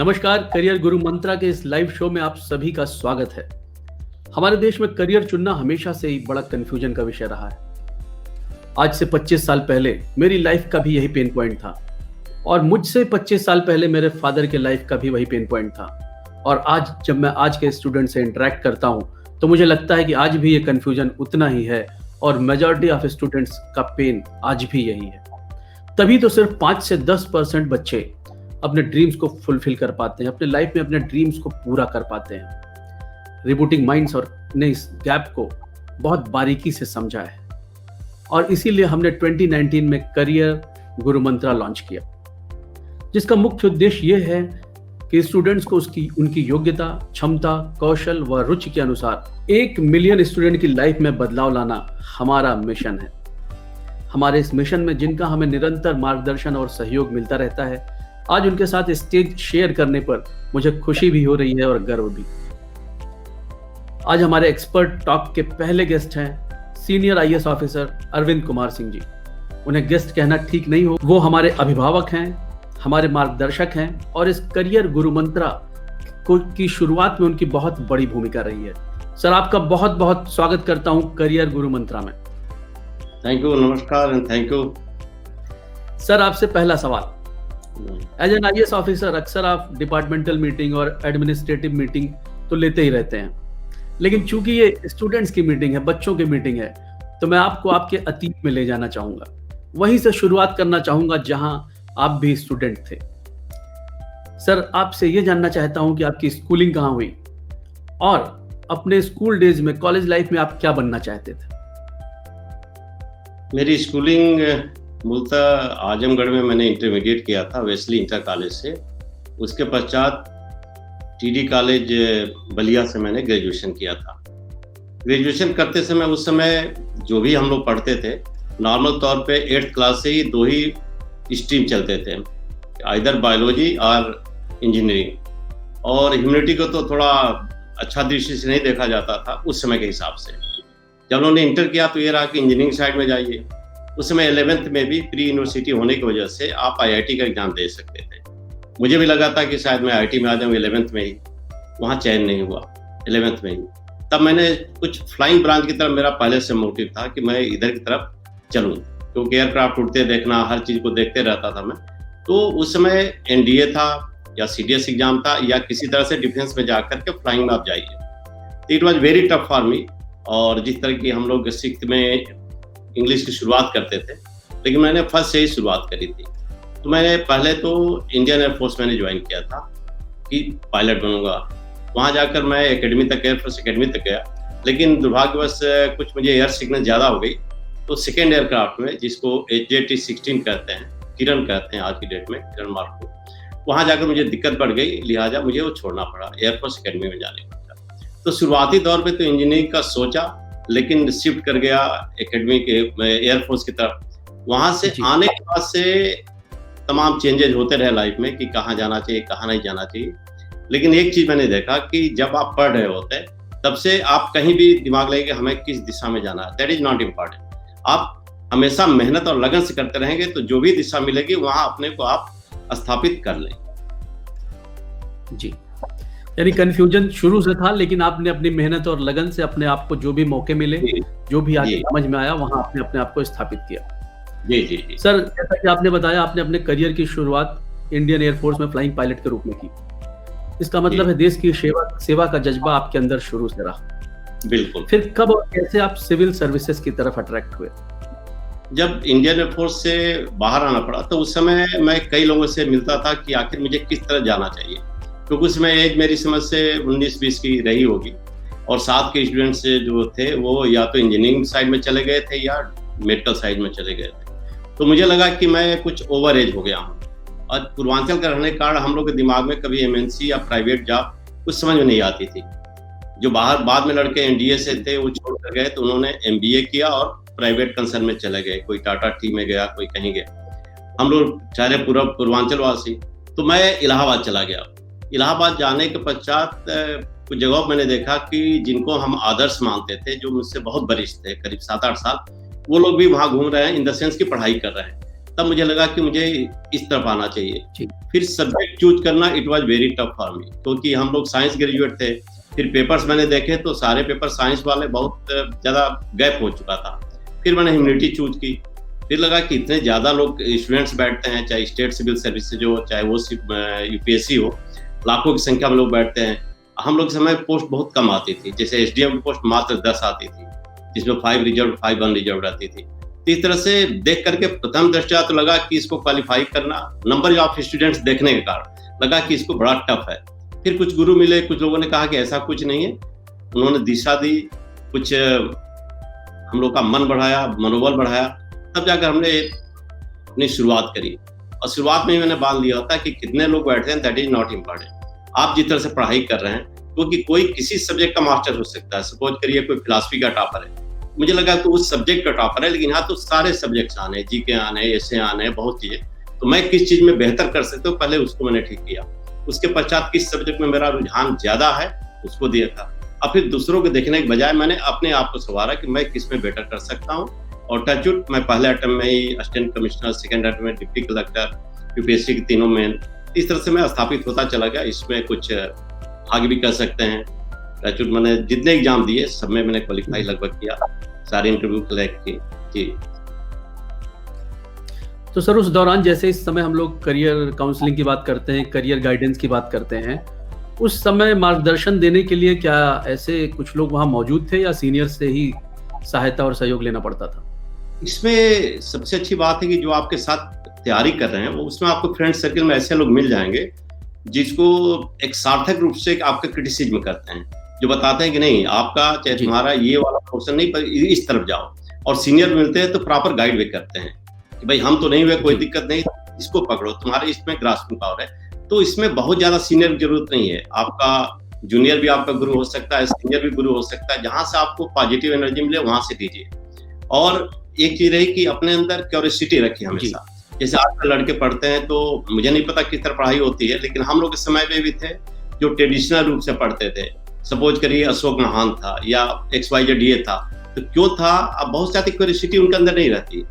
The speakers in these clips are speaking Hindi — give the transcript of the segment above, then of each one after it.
नमस्कार। करियर गुरु मंत्रा के इस लाइव शो में आप सभी का स्वागत है। हमारे देश में करियर चुनना हमेशा से ही बड़ा कंफ्यूजन का विषय रहा है। आज से 25 साल पहले मेरी लाइफ का भी यही पेन पॉइंट था और मुझसे 25 साल पहले मेरे फादर के लाइफ का भी वही पेन पॉइंट था। और आज जब मैं आज के स्टूडेंट से इंटरेक्ट करता हूं तो मुझे लगता है कि आज भी ये कंफ्यूजन उतना ही है और मेजॉरिटी ऑफ स्टूडेंट्स का पेन आज भी यही है। तभी तो सिर्फ 5 से 10% बच्चे अपने ड्रीम्स को फुलफिल कर पाते हैं, अपने लाइफ में अपने ड्रीम्स को पूरा कर पाते हैं। रिबूटिंग माइंड्स और ने इस गैप को बहुत बारीकी से समझा है और इसीलिए हमने 2019 में करियर गुरु मंत्रा लॉन्च किया, जिसका मुख्य उद्देश्य यह है कि स्टूडेंट्स को उनकी योग्यता, क्षमता, कौशल व रुचि के अनुसार 1 मिलियन स्टूडेंट की लाइफ में बदलाव लाना हमारा मिशन है। हमारे इस मिशन में जिनका हमें निरंतर मार्गदर्शन और सहयोग मिलता रहता है, आज उनके साथ स्टेज शेयर करने पर मुझे खुशी भी हो रही है और गर्व भी। आज हमारे एक्सपर्ट टॉक के पहले गेस्ट हैं senior IAS officer Arvind Kumar Singh ji. उन्हें गेस्ट कहना ठीक नहीं हो, वो हमारे अभिभावक हैं, हमारे मार्गदर्शक हैं और इस करियर गुरु मंत्रा की शुरुआत में उनकी बहुत बड़ी भूमिका रही है। सर, आपका बहुत बहुत स्वागत करता हूं करियर गुरु मंत्रा में। थैंक यू, नमस्कार एंड थैंक यू। सर, आपसे पहला सवाल। एज एन आईएएस ऑफिसर अक्सर आप डिपार्टमेंटल मीटिंग और एडमिनिस्ट्रेटिव मीटिंग तो लेते ही रहते हैं, लेकिन चूंकि ये स्टूडेंट्स की मीटिंग है, बच्चों की मीटिंग है, तो मैं आपको आपके अतीत में ले जाना चाहूंगा। वहीं से शुरुआत करना चाहूंगा जहां आप भी स्टूडेंट थे। सर, आपसे ये जानना चाहता हूं कि आपकी स्कूलिंग कहाँ हुई और अपने स्कूल डेज में, कॉलेज लाइफ में आप क्या बनना चाहते थे? मेरी स्कूलिंग मूलतः आजमगढ़ में मैंने इंटरमीडिएट किया था, वेस्ली इंटर कॉलेज से। उसके पश्चात टीडी कॉलेज बलिया से मैंने ग्रेजुएशन किया था। ग्रेजुएशन करते समय उस समय जो भी हम लोग पढ़ते थे, नॉर्मल तौर पे 8th क्लास से ही 2 ही स्ट्रीम चलते थे, आइदर बायोलॉजी और इंजीनियरिंग। और ह्यूमैनिटी को तो थोड़ा अच्छा दृष्टि से नहीं देखा जाता था उस समय के हिसाब से। जब उन्होंने इंटर किया तो ये रहा कि इंजीनियरिंग साइड में जाइए। उस समय 11th में भी प्री यूनिवर्सिटी होने की वजह से आप आईआईटी का एग्जाम दे सकते थे। मुझे भी लगा था कि शायद मैं आईआईटी में आ जाऊँ 11th में ही, वहाँ चयन नहीं हुआ 11th में ही। तब मैंने कुछ फ्लाइंग ब्रांच की तरफ, मेरा पहले से मोटिव था कि मैं इधर की तरफ चलूँ, क्योंकि एयरक्राफ्ट उड़ते देखना, हर चीज़ को देखते रहता था मैं। तो उस समय एनडीए था या सीडीएस एग्जाम था या किसी तरह से डिफेंस में जाकर के फ्लाइंग में आप जाइए। It was very tough for me. और जिस तरह की हम लोग 6th में इंग्लिश की शुरुआत करते थे, लेकिन मैंने फर्स्ट से ही शुरुआत करी थी। तो मैंने पहले तो इंडियन एयरफोर्स मैंने ज्वाइन किया था कि पायलट बनूंगा। वहाँ जाकर मैं एकेडमी तक, एयरफोर्स एकेडमी तक गया, लेकिन दुर्भाग्यवश कुछ मुझे एयर सिकनेस ज़्यादा हो गई। तो सेकेंड एयरक्राफ्ट में, जिसको HJT-16 कहते हैं, किरण कहते हैं आज की डेट में, किरण मार्क को, वहाँ जाकर मुझे दिक्कत बढ़ गई, लिहाजा मुझे वो छोड़ना पड़ा, एयरफोर्स एकेडमी में जाने का। तो शुरुआती दौर पे तो इंजीनियरिंग का सोचा, लेकिन शिफ्ट कर गया एकेडमी के एयरफोर्स की तरफ। वहाँ से आने के बाद से तमाम चेंजेस होते रहे लाइफ में कि कहाँ जाना चाहिए, कहाँ नहीं जाना चाहिए। लेकिन एक चीज़ मैंने देखा कि जब आप पढ़ रहे होते हैं, तब से आप कहीं भी दिमाग लगे कि हमें किस दिशा में जाना है, दैट इज नॉट इम्पॉर्टेंट। आप हमेशा मेहनत और लगन से करते रहेंगे तो जो भी दिशा मिलेगी वहाँ अपने को आप स्थापित कर लें। जी, यानी कंफ्यूजन शुरू से था, लेकिन आपने अपनी मेहनत और लगन से अपने आप को जो भी मौके मिले, जो भी आगे समझ में आया, वहां आपने अपने आप को स्थापित किया। जी जी जी। सर, जैसा कि आपने बताया, आपने अपने करियर की शुरुआत इंडियन एयरफोर्स में फ्लाइंग पायलट के रूप में की। इसका मतलब है देश की सेवा का जज्बा आपके अंदर शुरू से रहा। बिल्कुल। फिर कब और कैसे आप सिविल सर्विसेज की तरफ अट्रैक्ट हुए? जब इंडियन एयरफोर्स से बाहर आना पड़ा तो उस समय मैं कई लोगों से मिलता था कि आखिर मुझे किस तरह जाना चाहिए, क्योंकि उसमें एज मेरी समझ से 19-20 की रही होगी और साथ के स्टूडेंट्स जो थे वो या तो इंजीनियरिंग साइड में चले गए थे या मेडिकल साइड में चले गए थे। तो मुझे लगा कि मैं कुछ ओवर एज हो गया हूँ और पूर्वांचल का रहने के कारण हम लोग के दिमाग में कभी एमएनसी या प्राइवेट जॉब कुछ समझ में नहीं आती थी। जो बाहर बाद में लड़के एनडीए से थे वो छोड़ कर गए, तो उन्होंने एमबीए किया और प्राइवेट कंसर्न में चले गए, कोई टाटा टी में गया, कोई कहीं गया। हम लोग चाहे पूर्वांचल वासी, तो मैं इलाहाबाद चला गया। इलाहाबाद जाने के पश्चात कुछ जगहों मैंने देखा कि जिनको हम आदर्श मानते थे, जो मुझसे बहुत वरिष्ठ थे, करीब 7-8 साल, वो लोग भी वहाँ घूम रहे हैं, इन द सेंस की पढ़ाई कर रहे हैं। तब मुझे लगा कि मुझे इस तरफ आना चाहिए। जी। फिर सब्जेक्ट चूज करना it was very tough for me, क्योंकि हम लोग साइंस ग्रेजुएट थे। फिर पेपर्स मैंने देखे तो सारे पेपर साइंस वाले बहुत ज़्यादा गैप हो चुका था। फिर मैंने ह्यूमैनिटी चूज की। फिर लगा कि इतने ज़्यादा लोग स्टूडेंट्स बैठते हैं, चाहे स्टेट सिविल सर्विसेज हो, चाहे वो यूपीएससी हो, लाखों की संख्या में लोग बैठते हैं। हम लोग के समय पोस्ट बहुत कम आती थी, जैसे एसडीएम की पोस्ट मात्र 10 आती थी, जिसमें 5 रिजर्व 5 अनरिजर्व रहती थी। तो इस तरह से देख करके प्रथम दृष्टया तो लगा कि इसको क्वालिफाई करना, नंबर ऑफ स्टूडेंट्स देखने के कारण लगा कि इसको बड़ा टफ है। फिर कुछ गुरु मिले, कुछ लोगों ने कहा कि ऐसा कुछ नहीं है, उन्होंने दिशा दी, कुछ हम लोग का मन बढ़ाया, मनोबल बढ़ाया, तब जाकर हमने अपनी शुरुआत करी। और शुरुआत में ही मैंने बांध लिया था कि कितने लोग बैठे हैं दैट इज नॉट इम्पोर्टेंट। आप जिस तरह से पढ़ाई कर रहे हैं, क्योंकि कोई किसी सब्जेक्ट का मास्टर हो सकता है। सपोज करिए कोई फिलॉसफी का टॉपर है, मुझे लगा कि उस सब्जेक्ट का टॉपर है, लेकिन यहाँ तो सारे सब्जेक्ट्स आने हैं, जीके आने हैं, एसे आने हैं, बहुत चीजें। तो मैं किस चीज में बेहतर कर सकता हूँ, पहले उसको मैंने ठीक किया। उसके पश्चात किस सब्जेक्ट में मेरा रुझान ज्यादा है उसको दिया था। अब फिर दूसरों को देखने के बजाय मैंने अपने आप को संवारा कि मैं किस में बेटर कर सकता हूँ। और टचवुड मैं पहले अटेम्प्ट में ही असिस्टेंट कमिश्नर, सेकंड अटेम्प्ट में डिप्टी कलेक्टर, यूपीएससी के तीनों में इस तरह से मैं स्थापित होता चला गया। इसमें कुछ आगे भी कर सकते हैं। टचवुड मैंने जितने एग्जाम दिए सब में मैंने क्वालिफाई लगभग किया, सारे इंटरव्यू कलेक्ट किए। जी। तो सर उस दौरान जैसे इस समय हम लोग करियर काउंसलिंग की बात करते हैं, करियर गाइडेंस की बात करते हैं, उस समय मार्गदर्शन देने के लिए क्या ऐसे कुछ लोग वहाँ मौजूद थे या सीनियर से ही सहायता और सहयोग लेना पड़ता था? इसमें सबसे अच्छी बात है कि जो आपके साथ तैयारी कर रहे हैं वो उसमें आपको फ्रेंड सर्कल में ऐसे लोग मिल जाएंगे जिसको एक सार्थक रूप से आपका क्रिटिसिज्म करते हैं, जो बताते हैं कि नहीं आपका चाहे तुम्हारा ये वाला पोर्शन नहीं पर इस तरफ जाओ। और सीनियर मिलते हैं तो प्रॉपर गाइड भी करते हैं कि भाई हम तो नहीं हुए, कोई दिक्कत नहीं, इसको पकड़ो, तुम्हारे इसमें ग्रास्पिंग पावर है। तो इसमें बहुत ज्यादा सीनियर की जरूरत नहीं है, आपका जूनियर भी आपका गुरु हो सकता है, सीनियर भी गुरु हो सकता है। जहां से आपको पॉजिटिव एनर्जी मिले वहां से दीजिए। और एक चीज रही कि अपने अंदर क्यूरियोसिटी रखिए हमेशा। जैसे आजकल लड़के पढ़ते हैं तो मुझे नहीं पता किस तरह पढ़ाई होती है, लेकिन हम लोग के समय में भी थे जो ट्रेडिशनल रूप से पढ़ते थे। सपोज करिए अशोक महान था या XYZ था, तो क्यों था? अब बहुत ज्यादा क्यूरियोसिटी उनके अंदर नहीं रहती।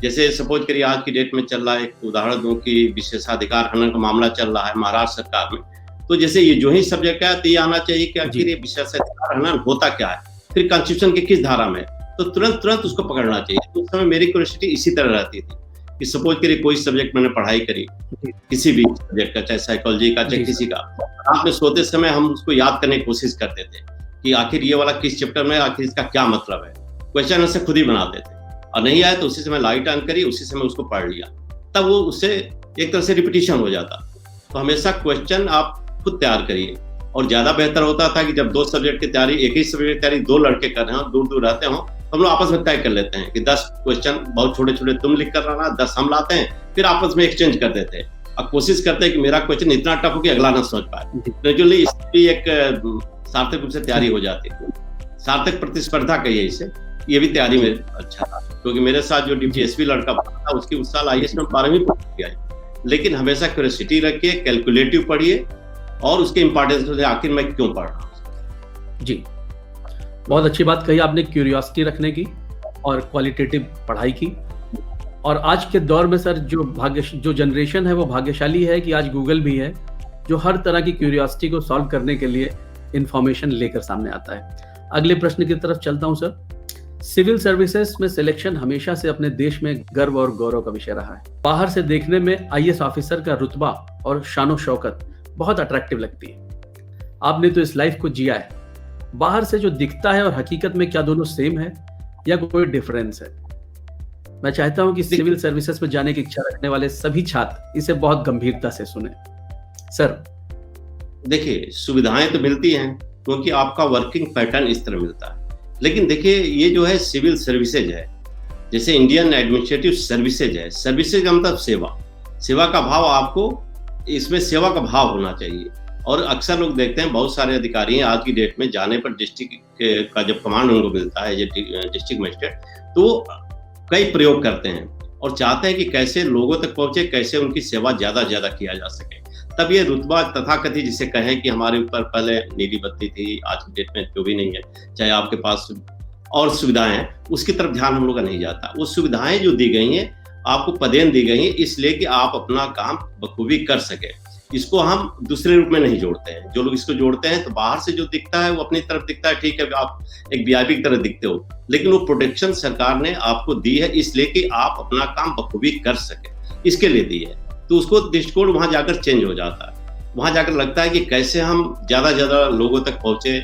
जैसे सपोज करिए आज की डेट में चल रहा है, एक उदाहरण दूं कि विशेषाधिकार हनन का मामला चल रहा है महाराष्ट्र सरकार में। तो जैसे ये जो ही सब्जेक्ट है तो ये आना चाहिए कि आखिर ये विशेषाधिकार हनन होता क्या है, फिर कॉन्स्टिट्यूशन के किस धारा में, तो तुरंत उसको पकड़ना चाहिए। तो उस समय मेरी क्यूरियोसिटी इसी तरह रहती थी कि सपोज करिए कोई सब्जेक्ट मैंने पढ़ाई करी, किसी भी सब्जेक्ट का, चाहे साइकोलॉजी का, चाहे किसी का, रात में सोते समय हम उसको याद करने की कोशिश करते थे कि आखिर ये वाला किस चैप्टर में, आखिर इसका क्या मतलब है। क्वेश्चन ऐसे खुद ही बनाते थे, और नहीं आया तो उसी समय लाइट ऑन करी, उसी समय उसको पढ़ लिया, तब वो उससे एक तरह से रिपीटिशन हो जाता। तो हमेशा क्वेश्चन आप खुद तैयार करिए। और ज्यादा बेहतर होता था कि जब 2 सब्जेक्ट की तैयारी, एक ही सब्जेक्ट की तैयारी 2 लड़के कर रहे हो, दूर दूर रहते हो, तो हम लोग आपस में तय कर लेते हैं कि 10 क्वेश्चन बहुत छोटे छोटे तुम लिख कर रहा, 10 हम लाते हैं, फिर आपस में एक्सचेंज कर देते हैं। अब कोशिश करते हैं कि मेरा क्वेश्चन इतना टफ हो कि अगला ना समझ पाए। ग्रेजुअली इसकी एक सार्थक रूप से तैयारी हो जाती है। सार्थक प्रतिस्पर्धा कहिए इसे, ये भी तैयारी में अच्छा था, क्योंकि मेरे साथ जो DPSP लड़का था उसकी उस साल IAS में 12वीं किया। लेकिन हमेशा क्यूरियोसिटी रखिए, कैलकुलेटिव पढ़िए और उसके इम्पोर्टेंस में आखिर मैं क्यों पढ़ रहा हूँ। जी, बहुत अच्छी बात कही आपने, क्यूरियोसिटी रखने की और क्वालिटेटिव पढ़ाई की। और आज के दौर में सर जो जनरेशन है वो भाग्यशाली है कि आज गूगल भी है जो हर तरह की क्यूरियोसिटी को सॉल्व करने के लिए इंफॉर्मेशन लेकर सामने आता है। अगले प्रश्न की तरफ चलता हूं सर। सिविल सर्विसेज में सिलेक्शन हमेशा से अपने देश में गर्व और गौरव का विषय रहा है। बाहर से देखने में IAS ऑफिसर का रुतबा और शानो शौकत बहुत अट्रैक्टिव लगती है। आपने तो इस लाइफ को जिया है। बाहर से जो दिखता है और हकीकत में क्या दोनों सेम है या कोई डिफरेंस है? मैं चाहता हूं कि सिविल सर्विसेज में जाने की इच्छा रखने वाले सभी छात्र इसे बहुत गंभीरता से सुने। सर देखिए, सुविधाएं तो मिलती हैं क्योंकि आपका वर्किंग पैटर्न इस तरह मिलता है। लेकिन देखिए, ये जो है सिविल सर्विसेज है, जैसे इंडियन एडमिनिस्ट्रेटिव सर्विसेज है। सर्विसेज का मतलब सेवा, सेवा का भाव, आपको इसमें सेवा का भाव होना चाहिए। और अक्सर लोग देखते हैं बहुत सारे अधिकारी हैं आज की डेट में जाने पर डिस्ट्रिक्ट का जब कमांड उनको मिलता है, डिस्ट्रिक्ट मजिस्ट्रेट, तो कई प्रयोग करते हैं और चाहते हैं कि कैसे लोगों तक पहुंचे, कैसे उनकी सेवा ज्यादा ज्यादा किया जा सके। तब ये रुतबा तथाकथित जिसे कहें कि हमारे ऊपर पहले नीली बत्ती थी, आज की डेट में जो भी नहीं है, चाहे आपके पास और सुविधाएं हैं, उसकी तरफ ध्यान हम लोग का नहीं जाता। वो सुविधाएं जो दी गई हैं आपको पदेन दी गई है इसलिए कि आप अपना काम बखूबी कर सके। इसको हम दूसरे रूप में नहीं जोड़ते हैं। जो लोग इसको जोड़ते हैं तो बाहर से जो दिखता है वो अपनी तरफ दिखता है, ठीक है आप एक वीआईपी की तरह दिखते हो, लेकिन वो प्रोटेक्शन सरकार ने आपको दी है इसलिए कि आप अपना काम बखूबी कर सके, इसके लिए दी है। तो उसको दृष्टिकोण वहां जाकर चेंज हो जाता है। वहां जाकर लगता है कि कैसे हम ज्यादा लोगों तक पहुंचे,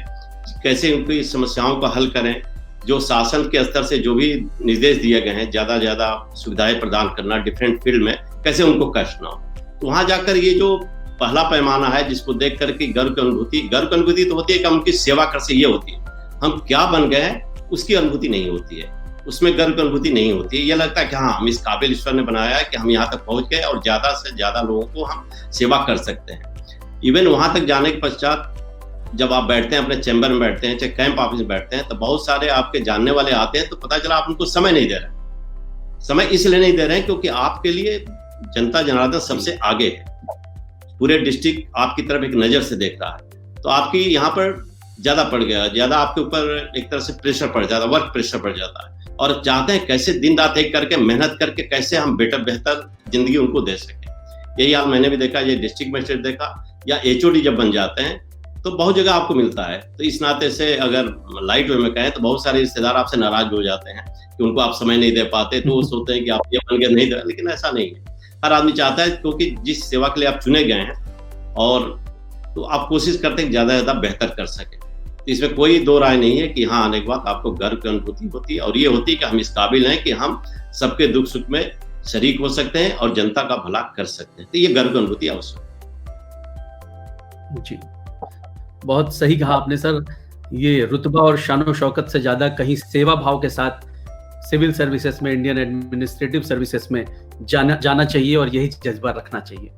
कैसे उनकी समस्याओं का हल करें, जो शासन के स्तर से जो भी निर्देश दिए गए हैं ज्यादा सुविधाएं प्रदान करना डिफरेंट फील्ड में, कैसे उनको कष्ट ना हो। तो वहां जाकर ये जो पहला पैमाना है जिसको देख करके गर्व की अनुभूति तो होती है कि हम उनकी सेवा कर से, ये होती है। हम क्या बन गए हैं उसकी अनुभूति नहीं होती है, उसमें गर्व की अनुभूति नहीं होती है। ये लगता है कि हाँ हम इस काबिल ईश्वर ने बनाया है कि हम यहाँ तक पहुंच गए और ज्यादा से ज्यादा लोगों को हम सेवा कर सकते हैं। इवन वहां तक जाने के पश्चात जब आप बैठते हैं, अपने चैम्बर में बैठते हैं, चाहे कैंप ऑफिस में बैठते हैं, तो बहुत सारे आपके जानने वाले आते हैं, तो पता चला आप उनको समय नहीं दे रहे हैं। समय इसलिए नहीं दे रहे हैं क्योंकि आपके लिए जनता जनार्दन सबसे आगे है। पूरे डिस्ट्रिक्ट आपकी तरफ एक नजर से देख रहा है, तो आपकी यहाँ पर ज्यादा पड़ गया, ज्यादा आपके ऊपर एक तरह से प्रेशर पड़ जाता है, वर्क प्रेशर पड़ जाता है, और चाहते हैं कैसे दिन रात एक करके मेहनत करके कैसे हम बेहतर जिंदगी उनको दे सके। यही हाल मैंने भी देखा, ये डिस्ट्रिक्ट मजिस्ट्रेट देखा या एचओडी जब बन जाते हैं तो बहुत जगह आपको मिलता है। तो इस नाते से अगर लाइट वे में कहें तो बहुत सारे रिश्तेदार आपसे नाराज हो जाते हैं कि उनको आप समय नहीं दे पाते, तो वो सोचते हैं कि आप ये बन के नहीं दे, लेकिन ऐसा नहीं है। हर आदमी चाहता है क्योंकि जिस सेवा के लिए आप चुने गए हैं और तो आप कोशिश करते हैं ज्यादा से ज्यादा बेहतर कर सके। तो इसमें कोई दो राय नहीं है कि हाँ आने के बाद आपको गर्व की अनुभूति होती है, और ये होती है कि हम इस काबिल हैं कि हम सबके दुख सुख में शरीक हो सकते हैं और जनता का भला कर सकते हैं। तो ये गर्व की अनुभूति आवश्यक जी, बहुत सही कहा आपने सर। ये रुतबा और शानो शौकत से ज्यादा कहीं सेवा भाव के साथ सिविल सर्विसेज में, इंडियन एडमिनिस्ट्रेटिव सर्विसेज में जाना चाहिए और यही जज्बा रखना चाहिए।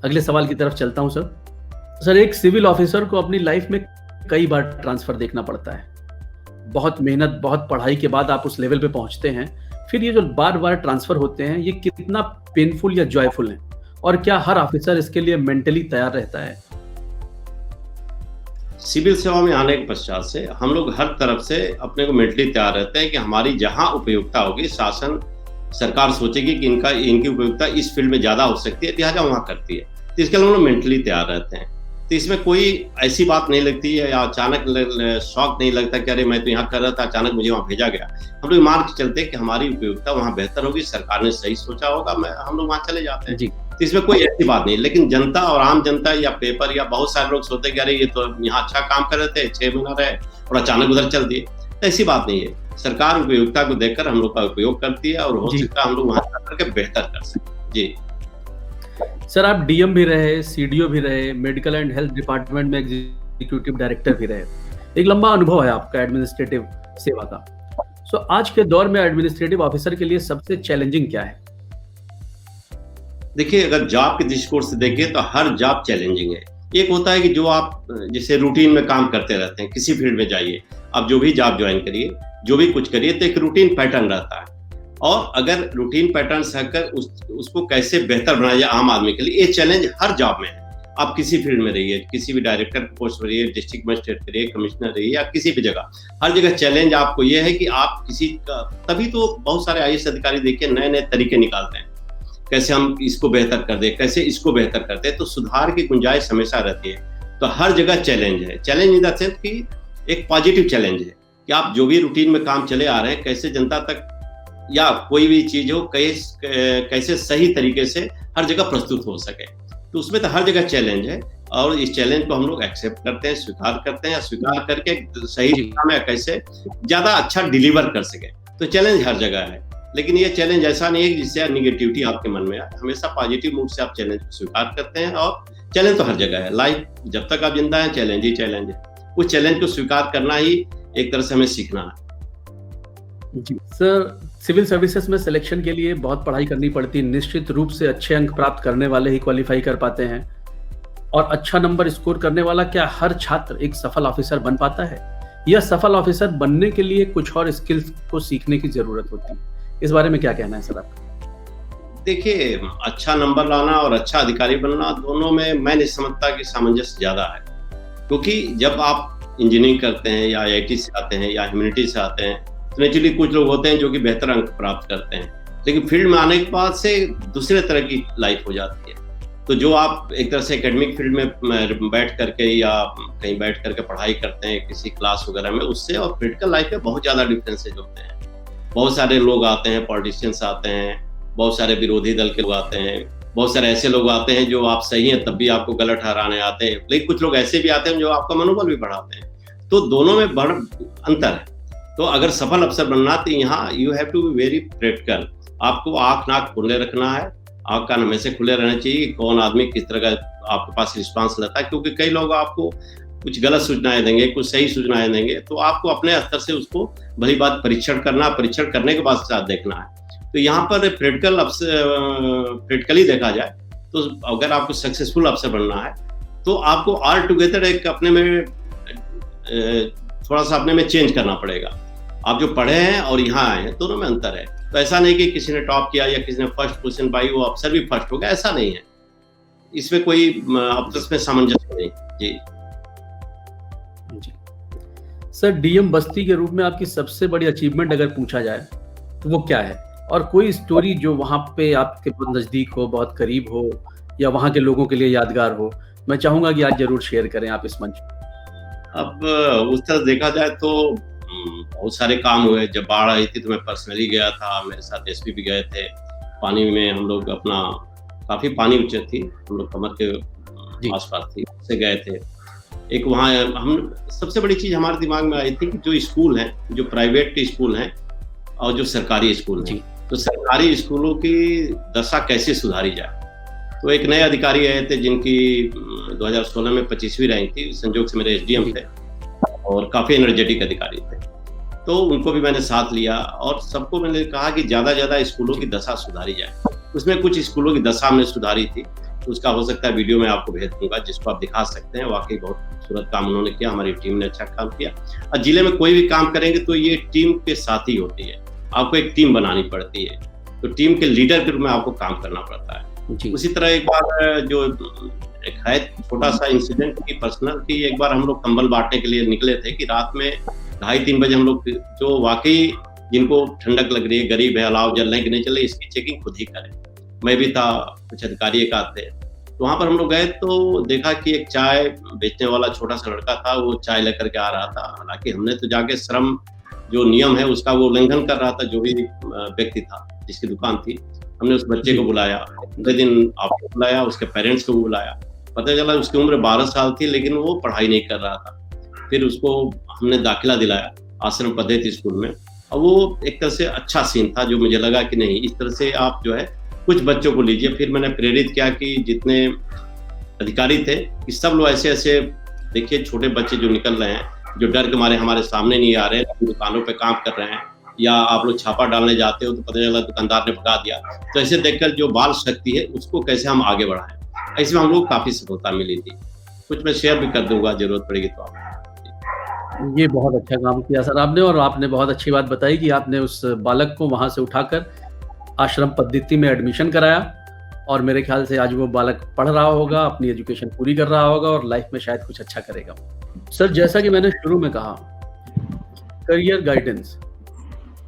अगले सवाल की तरफ चलता हूं सर। एक सिविल ऑफिसर को अपनी लाइफ में कई बार ट्रांसफर देखना पड़ता है। बहुत मेहनत, बहुत पढ़ाई के बाद आप उस लेवल पे पहुंचते हैं। फिर ये जो बार बार ट्रांसफर होते हैं, ये कितना पेनफुल या जॉयफुल है, और क्या हर ऑफिसर इसके लिए मेंटली तैयार रहता है? सिविल सेवा में आने के पश्चात से हम लोग हर तरफ से अपने को मेंटली तैयार रहते हैं कि हमारी जहां उपयोगिता होगी, शासन सरकार सोचेगी कि इनकी उपयोगिता इस फील्ड में ज्यादा हो सकती है, लिहाजा वहां करती है। तो इसके लिए हम लोग मेंटली तैयार रहते हैं। तो इसमें कोई ऐसी बात नहीं लगती है या अचानक शौक नहीं लगता कि अरे मैं तो यहाँ कर रहा था, अचानक मुझे वहां भेजा गया। हम लोग मान के चलते हैं कि हमारी उपयोगिता वहां बेहतर होगी, सरकार ने सही सोचा होगा, हम लोग वहां चले जाते हैं जी। तो इसमें कोई ऐसी बात नहीं। लेकिन जनता और आम जनता या पेपर या बहुत सारे लोग सोचते हैं कि अरे ये तो यहाँ अच्छा काम कर रहे थे, 6 महीना रहे और अचानक उधर चल दिए, तो ऐसी बात नहीं है। सरकार उपयोगिता को देखकर हम लोग का उपयोग करती है और हो सकता है हम लोग वहां जाकर के बेहतर कर सकें। जी सर, आप डीएम भी रहे, सीडीओ भी रहे, मेडिकल एंड हेल्थ डिपार्टमेंट में एग्जीक्यूटिव डायरेक्टर भी रहे। एक लंबा अनुभव है आपका एडमिनिस्ट्रेटिव सेवा का। सो आज के दौर में एडमिनिस्ट्रेटिव ऑफिसर के लिए सबसे चैलेंजिंग क्या है? देखिए, अगर जॉब के दृष्टिकोण से देखें तो हर जॉब चैलेंजिंग है। एक होता है कि जो आप जैसे रूटीन में काम करते रहते हैं, किसी फील्ड में जाइए, आप जो भी जॉब ज्वाइन करिए, जो भी कुछ करिए, तो एक रूटीन पैटर्न रहता है। और अगर रूटीन पैटर्न सहकर उसको कैसे बेहतर बनाया जाए आम आदमी के लिए, ये चैलेंज हर जॉब में है। आप किसी फील्ड में रहिए, किसी भी डायरेक्टर की पोस्ट पर रहिए, डिस्ट्रिक्ट मजिस्ट्रेट रहिए, कमिश्नर रहिए या किसी भी जगह, हर जगह चैलेंज आपको ये है कि आप किसी का, तभी तो बहुत सारे आईएएस अधिकारी देखिए नए नए तरीके निकालते हैं, कैसे हम इसको बेहतर कर दें, कैसे इसको बेहतर करते हैं। तो सुधार की गुंजाइश हमेशा रहती है। तो हर जगह चैलेंज है। चैलेंज इन द सेंस कि एक पॉजिटिव चैलेंज है कि आप जो भी रूटीन में काम चले आ रहे हैं, कैसे जनता तक या कोई भी चीज हो कैसे सही तरीके से हर जगह प्रस्तुत हो सके। तो उसमें तो हर जगह चैलेंज है, और इस चैलेंज को हम लोग एक्सेप्ट करते हैं, स्वीकार करते हैं, या स्वीकार करके सही दिशा में कैसे ज्यादा अच्छा डिलीवर कर सके। तो चैलेंज हर जगह है, लेकिन ये चैलेंज ऐसा नहीं है जिससे निगेटिविटी आपके मन में आए। हमेशा पॉजिटिव मूड से आप चैलेंज को स्वीकार करते हैं, और चैलेंज तो हर जगह है। लाइफ जब तक आप जिंदा हैं, चैलेंज ही चैलेंज है। उस चैलेंज को स्वीकार करना ही एक तरह से हमें सीखना है। जी सर, सिविल सर्विसेज में सिलेक्शन के लिए बहुत पढ़ाई करनी पड़ती है। निश्चित रूप से अच्छे अंक प्राप्त करने वाले ही क्वालिफाई कर पाते हैं, और अच्छा नंबर स्कोर करने वाला क्या हर छात्र एक सफल ऑफिसर बन पाता है, या सफल ऑफिसर बनने के लिए कुछ और स्किल्स को सीखने की जरूरत होती है? इस बारे में क्या कहना है सर आपका? देखिए, अच्छा नंबर लाना और अच्छा अधिकारी बनना, दोनों में मैं नहीं समझता कि सामंजस्य ज्यादा है। क्योंकि जब आप इंजीनियरिंग करते हैं या आईआईटी से आते हैं या ह्यूमैनिटी से आते हैं, तो नेचुरली कुछ लोग होते हैं जो कि बेहतर अंक प्राप्त करते हैं, लेकिन फील्ड में आने के बाद से दूसरे तरह की लाइफ हो जाती है। तो जो आप एक तरह से एकेडमिक फील्ड में बैठ करके या कहीं बैठ करके पढ़ाई करते हैं किसी क्लास वगैरह में, उससे और प्रैक्टिकल लाइफ में बहुत ज़्यादा डिफरेंसेज होते हैं। बहुत सारे लोग आते हैं, पॉलिटिशियंस आते हैं, बहुत सारे विरोधी दल के लोग आते हैं, बहुत सारे ऐसे लोग आते हैं जो आप सही हैं तब भी आपको गलत ठहराने आते हैं, लेकिन कुछ लोग ऐसे भी आते हैं जो आपका मनोबल भी बढ़ाते हैं। तो दोनों में बड़ा अंतर है। तो अगर सफल अफसर बनना तो यहाँ you have to be very practical. आपको आँख नाक खुले रखना है, आँख कान हमेशा खुले रहना चाहिए कि कौन आदमी किस तरह का आपके पास रिस्पांस लेता है, क्योंकि कई लोग आपको कुछ गलत सूचनाएं देंगे, कुछ सही सूचनाएं देंगे, तो आपको अपने स्तर से उसको भली बात परीक्षण करने के बाद साथ देखना है। तो यहाँ पर प्रैक्टिकली देखा जाए तो अगर आपको सक्सेसफुल अफसर बनना है तो आपको ऑल टुगेदर एक अपने में थोड़ा सा अपने में चेंज करना पड़ेगा। आप जो पढ़े हैं और यहाँ आए हैं दोनों में अंतर है। तो ऐसा नहीं कि किसी ने टॉप किया या किसी ने फर्स्ट पोजीशन पाई वो अफसर भी फर्स्ट हो गया, ऐसा नहीं है। इसमें कोई आपस में सामंजस्य नहीं। जी जी सर, डीएम बस्ती के रूप में आपकी सबसे बड़ी अचीवमेंट अगर पूछा जाए तो वो क्या है? और कोई स्टोरी जो वहाँ पे आपके बहुत नज़दीक हो, बहुत करीब हो, या वहाँ के लोगों के लिए यादगार हो, मैं चाहूँगा कि आज ज़रूर शेयर करें आप इस मंच पर। अब उस तरह देखा जाए तो बहुत सारे काम हुए। जब बाढ़ आई थी तो मैं पर्सनली गया था, मेरे साथ एसपी भी गए थे। पानी में हम लोग अपना काफ़ी पानी ऊँचे थी, हम लोग कमर के आसपास थी, उससे गए थे। एक वहाँ हम सबसे बड़ी चीज़ हमारे दिमाग में आई थी कि जो स्कूल हैं, जो प्राइवेट स्कूल हैं और जो सरकारी स्कूल हैं, तो सरकारी स्कूलों की दशा कैसे सुधारी जाए। तो एक नए अधिकारी आए थे जिनकी 2016 में 25वीं रैंक थी, संजोग से मेरे एसडीएम थे और काफ़ी एनर्जेटिक अधिकारी थे। तो उनको भी मैंने साथ लिया और सबको मैंने कहा कि ज़्यादा ज़्यादा स्कूलों की दशा सुधारी जाए। उसमें कुछ स्कूलों की दशा हमने सुधारी थी, उसका हो सकता है वीडियो मैं आपको भेज दूंगा जिसको आप दिखा सकते हैं। वाकई बहुत खूबसूरत काम उन्होंने किया, हमारी टीम ने अच्छा काम किया। और जिले में कोई भी काम करेंगे तो ये टीम के साथ ही होती है, आपको एक टीम बनानी पड़ती है, तो टीम के लीडर के रूप में आपको काम करना पड़ता है। उसी तरह एक बार जो एक है छोटा सा इंसिडेंट की पर्सनल की, एक बार हम लोग कंबल बांटने के लिए निकले थे कि रात में 2:30-3 बजे हम लोग जो वाकई जिनको ठंडक लग रही है, गरीब है, अलाव जल रहे हैं कि नहीं चल रहे, इसकी चेकिंग खुद ही करें। मैं भी था, कुछ अधिकारी एक आध थे, तो वहाँ पर हम लोग गए तो देखा कि एक चाय बेचने वाला छोटा सा लड़का था, वो चाय लेकर के आ रहा था। हालांकि हमने तो जाके श्रम जो नियम है उसका वो उल्लंघन कर रहा था, जो भी व्यक्ति था जिसकी दुकान थी। हमने उस बच्चे को बुलाया, अगले दिन आपको बुलाया, उसके पेरेंट्स को बुलाया। पता चला उसकी उम्र 12 साल थी लेकिन वो पढ़ाई नहीं कर रहा था। फिर उसको हमने दाखिला दिलाया आश्रम पद्धति स्कूल में, और वो एक तरह से अच्छा सीन था जो मुझे लगा कि नहीं, इस तरह से आप जो है कुछ बच्चों को लीजिए। फिर मैंने प्रेरित किया कि जितने अधिकारी थे कि सब लोग ऐसे ऐसे देखिए, छोटे बच्चे जो निकल रहे हैं, जो डर के मारे हमारे सामने नहीं आ रहे हैं, दुकानों पे काम कर रहे हैं, या आप लोग छापा डालने जाते हो तो पता चला दुकानदार ने भगा दिया, तो ऐसे देखकर जो बाल शक्ति है उसको कैसे हम आगे बढ़ाएं, ऐसे में हम लोग काफ़ी सफलता मिली थी। कुछ मैं शेयर भी कर दूंगा, जरूरत पड़ेगी तो आप। ये बहुत अच्छा काम किया सर आपने, और आपने बहुत अच्छी बात बताई कि आपने उस बालक को वहाँ से उठाकर आश्रम पद्धति में एडमिशन कराया, और मेरे ख्याल से आज वो बालक पढ़ रहा होगा, अपनी एजुकेशन पूरी कर रहा होगा और लाइफ में शायद कुछ अच्छा करेगा। सर, जैसा कि मैंने शुरू में कहा, करियर गाइडेंस,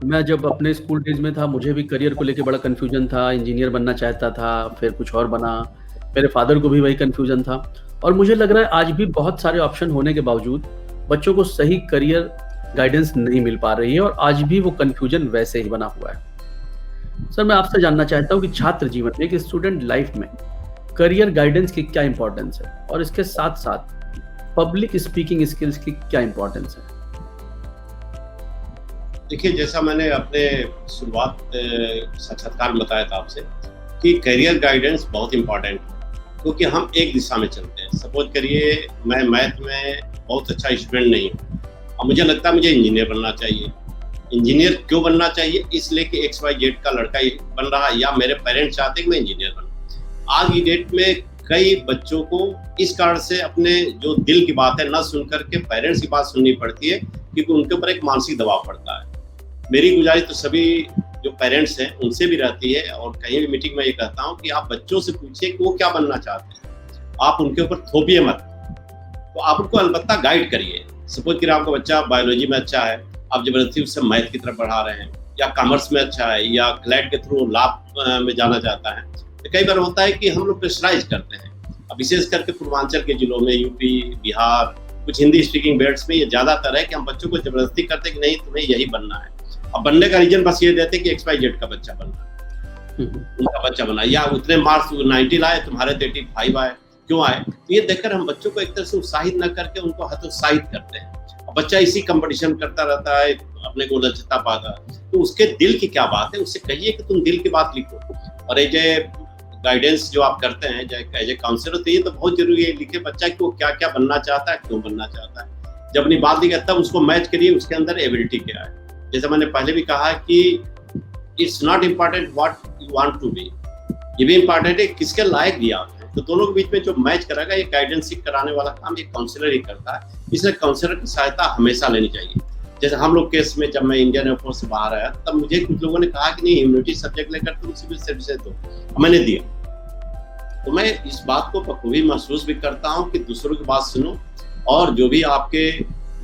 मैं जब अपने स्कूल डेज में था मुझे भी करियर को लेके बड़ा कन्फ्यूजन था। इंजीनियर बनना चाहता था, फिर कुछ और बना। मेरे फादर को भी वही कन्फ्यूजन था, और मुझे लग रहा है आज भी बहुत सारे ऑप्शन होने के बावजूद बच्चों को सही करियर गाइडेंस नहीं मिल पा रही है, और आज भी वो कन्फ्यूजन वैसे ही बना हुआ है। सर, मैं आपसे जानना चाहता हूँ कि छात्र जीवन में, एक स्टूडेंट लाइफ में करियर गाइडेंस की क्या इंपॉर्टेंस है, और इसके साथ साथ पब्लिक स्पीकिंग स्किल्स की क्या इंपॉर्टेंस है? देखिए, जैसा मैंने अपने शुरुआत साक्षात्कार में बताया था आपसे कि करियर गाइडेंस बहुत इंपॉर्टेंट है, क्योंकि हम एक दिशा में चलते हैं। सपोज करिए मैं मैथ में बहुत अच्छा स्टूडेंट नहीं हूँ और मुझे लगता है मुझे इंजीनियर बनना चाहिए। इंजीनियर क्यों बनना चाहिए? इसलिए कि XYZ का लड़का बन रहा है, या मेरे पेरेंट्स चाहते हैं कि मैं इंजीनियर बनूं। आज की डेट में कई बच्चों को इस कारण से अपने जो दिल की बात है ना सुन करके पेरेंट्स की बात सुननी पड़ती है, क्योंकि उनके ऊपर एक मानसिक दबाव पड़ता है। मेरी गुजारिश तो सभी जो पेरेंट्स हैं उनसे भी रहती है, और कहीं भी मीटिंग में ये कहता हूँ कि आप बच्चों से पूछिए कि वो क्या बनना चाहते हैं। आप उनके ऊपर थोपिए मत, तो आप उनको अलबत्ता गाइड करिए। सपोज कि आपका बच्चा बायोलॉजी में अच्छा है, आप जबरदस्ती उससे मैथ की तरफ बढ़ा रहे हैं, या कॉमर्स में अच्छा है या क्लैट के थ्रू लॉ में जाना चाहता है, तो कई बार होता है कि हम लोग प्रेशराइज करते हैं। अब विशेष करके पूर्वांचल के जिलों में, यूपी, बिहार, कुछ हिंदी स्पीकिंग बेल्ट्स में ये ज्यादातर है कि हम बच्चों को जबरदस्ती करते हैं कि नहीं तुम्हें यही बनना है। अब बनने का रीजन बस ये देते कि XYZ का बच्चा बनना है, उनका बच्चा बना, या उतने मार्क्स 90 लाए, तुम्हारे 85 आए, क्यों आए। तो ये देखकर हम बच्चों को एक तरह से उत्साहित न करके उनको हतोत्साहित करते हैं। बच्चा इसी कंपटीशन करता रहता है, अपने को लज्जता पाता है। तो उसके दिल की क्या बात है, उससे कहिए कि तुम दिल की बात लिखो। और एज ए गाइडेंस जो आप करते हैं एज ए काउंसलर, तो ये तो बहुत जरूरी है लिखे बच्चा कि वो क्या क्या बनना चाहता है, क्यों बनना चाहता है। जब अपनी बात लिखे तब उसको मैच करिए उसके अंदर एबिलिटी क्या है। जैसे मैंने पहले भी कहा कि it's not important what you want to be, ये भी इम्पॉर्टेंट है किसके लायक भी आप हैं। तो दोनों के बीच में जो मैच करेगा, ये गाइडेंस कराने वाला काम ये काउंसलर ही करता है। इसलिए काउंसलर की सहायता हमेशा लेनी चाहिए। जैसे हम लोग केस में, जब मैं इंडियन एयरफोर्स से बाहर आया, तब मुझे कुछ लोगों ने कहा कि नहीं, ह्यूमैनिटी सब्जेक्ट लेकर तुम सिविल सर्विसेज दो, मैंने दिया। तो मैं इस बात को बखूबी महसूस भी करता हूँ कि दूसरों की बात सुनो, और जो भी आपके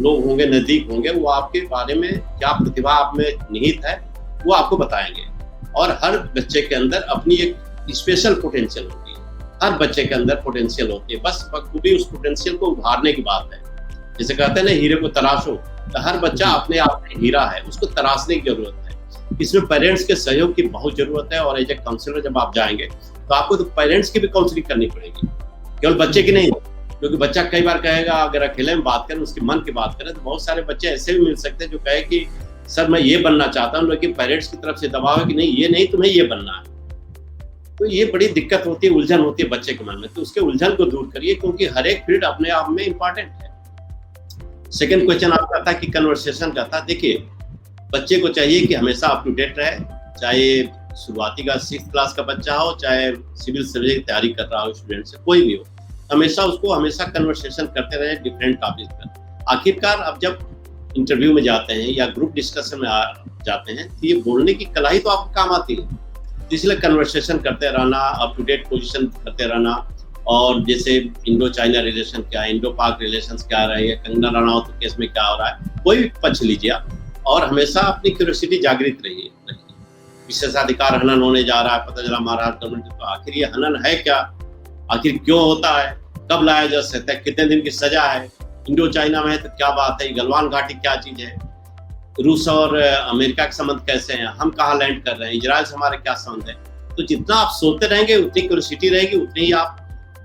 लोग होंगे, नजदीक होंगे, वो आपके बारे में क्या प्रतिभा आप में निहित है वो आपको बताएंगे। और हर बच्चे के अंदर अपनी एक स्पेशल पोटेंशियल होती है, हर बच्चे के अंदर पोटेंशियल होती है, बस बखूबी उस पोटेंशियल को उभारने की बात है। जैसे कहते हैं ना, हीरे को तराशो, तो हर बच्चा अपने आप में हीरा है, उसको तराशने की जरूरत है। इसमें पेरेंट्स के सहयोग की बहुत जरूरत है। और एज ए काउंसलर जब आप जाएंगे तो आपको तो पेरेंट्स की भी काउंसलिंग करनी पड़ेगी, केवल बच्चे की नहीं। क्योंकि बच्चा कई बार कहेगा, अगर अकेले में बात करें, उसके मन की बात करें, तो बहुत सारे बच्चे ऐसे भी मिल सकते हैं जो कहे कि सर मैं ये बनना चाहता हूँ, लेकिन पेरेंट्स की तरफ से दबाव है कि नहीं, ये नहीं, तुम्हें ये बनना है। तो ये बड़ी दिक्कत होती है, उलझन होती है बच्चे के मन में। तो उसके उलझन को दूर करिए, क्योंकि हर एक फील्ड अपने आप में इम्पॉर्टेंट है। सेकंड क्वेश्चन आपका था कि कन्वर्सेशन का था। देखिए, बच्चे को चाहिए कि हमेशा अप टू डेट रहे, चाहे शुरुआती का 6th क्लास का बच्चा हो, चाहे सिविल सर्विस की तैयारी कर रहा हो स्टूडेंट से, कोई भी हो, हमेशा उसको हमेशा कन्वर्सेशन करते रहे डिफरेंट टॉपिक पर। आखिरकार अब जब इंटरव्यू में जाते हैं या ग्रुप डिस्कशन में जाते हैं, तो ये बोलने की कला ही तो आपको काम आती है। इसलिए कन्वर्सेशन करते रहना, अप टू डेट पोजीशन करते रहना। और जैसे इंडो चाइना रिलेशन क्या है, इंडो पाक रिलेशन क्या रही है, कंगना रनौत के केस में क्या हो रहा है, कोई भी पक्ष लीजिए आप, और हमेशा अपनी क्यूरियोसिटी जागृत रहिए। विशेषाधिकार हनन होने जा रहा है, पता चला महाराष्ट्र गवर्नमेंट, तो आखिर ये हनन है क्या, आखिर क्यों होता है, कब लाया जा सकता है, कितने दिन की सजा है, इंडो चाइना में है तो क्या बात है, गलवान घाटी क्या चीज है, रूस और अमेरिका के संबंध कैसे हैं, हम कहाँ लैंड कर रहे हैं, इजराइल से हमारे क्या संबंध है। तो जितना आप सोते रहेंगे उतनी क्यूरियोसिटी रहेगी, उतनी ही आप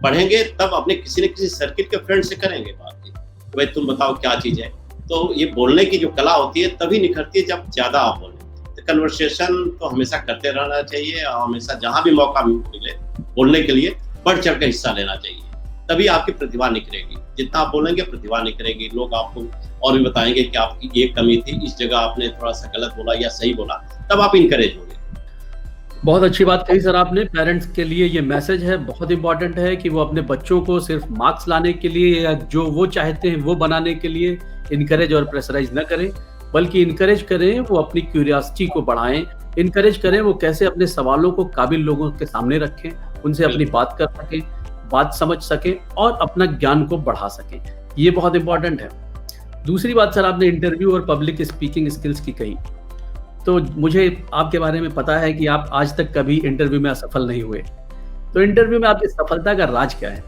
पढ़ेंगे, तब अपने किसी न किसी सर्किट के फ्रेंड से करेंगे बात, भाई तुम बताओ क्या चीज है। तो ये बोलने की जो कला होती है तभी निखरती है जब ज्यादा आप बोलें। तो कन्वर्सेशन तो हमेशा करते रहना चाहिए, और हमेशा जहां भी मौका मिले बोलने के लिए बढ़ चढ़ कर हिस्सा लेना चाहिए, तभी आपकी प्रतिभा निखरेगी। जितना आप बोलेंगे प्रतिभा निखरेगी, लोग आपको और भी बताएंगे कि आपकी ये कमी थी, इस जगह आपने थोड़ा सा गलत बोला या सही बोला, तब आप इनकरेज होंगे। बहुत अच्छी बात कही सर आपने। पेरेंट्स के लिए ये मैसेज है, बहुत इंपॉर्टेंट है कि वो अपने बच्चों को सिर्फ मार्क्स लाने के लिए या जो वो चाहते हैं वो बनाने के लिए इनकरेज और प्रेशराइज न करें, बल्कि इनकरेज करें वो अपनी क्यूरियोसिटी को बढ़ाएं, इनकरेज करें वो कैसे अपने सवालों को काबिल लोगों के सामने रखें, उनसे अपनी बात कर सकें, बात समझ सकें और अपना ज्ञान को बढ़ा सकें। ये बहुत इंपॉर्टेंट है। दूसरी बात सर, आपने इंटरव्यू और पब्लिक स्पीकिंग स्किल्स की कही, तो मुझे आपके बारे में पता है कि आप आज तक कभी इंटरव्यू में असफल नहीं हुए। तो इंटरव्यू में आपकी सफलता का राज क्या है?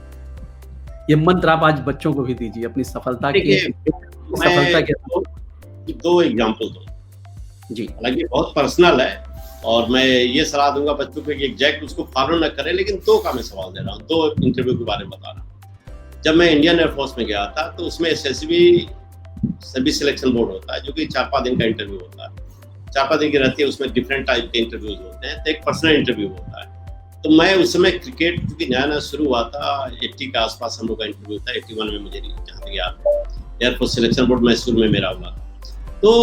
ये मंत्र आप आज बच्चों को भी दीजिए अपनी सफलता के। सफलता के दो एग्जांपल दो जी, हालांकि बहुत पर्सनल है, और मैं ये सलाह दूंगा बच्चों को कि एग्जैक्ट उसको फॉलो न करें, लेकिन दो का मैं सवाल दे रहा हूँ, दो इंटरव्यू के बारे में बता रहा हूँ। जब मैं इंडियन एयरफोर्स में गया था तो उसमें SSB सर्विस सिलेक्शन बोर्ड होता है, जो कि 4-5 दिन का इंटरव्यू होता है, 4-5 दिन की रहती है। उसमें डिफरेंट टाइप के इंटरव्यूज होते हैं, तो एक पर्सनल इंटरव्यू होता है। तो मैं उस समय क्रिकेट क्योंकि नया शुरू हुआ था, 80 के आसपास हम लोग का इंटरव्यू था, 81 में मुझे जहाँ तक याद है, एयरफोर्स सिलेक्शन बोर्ड मैसूर में मेरा हुआ। तो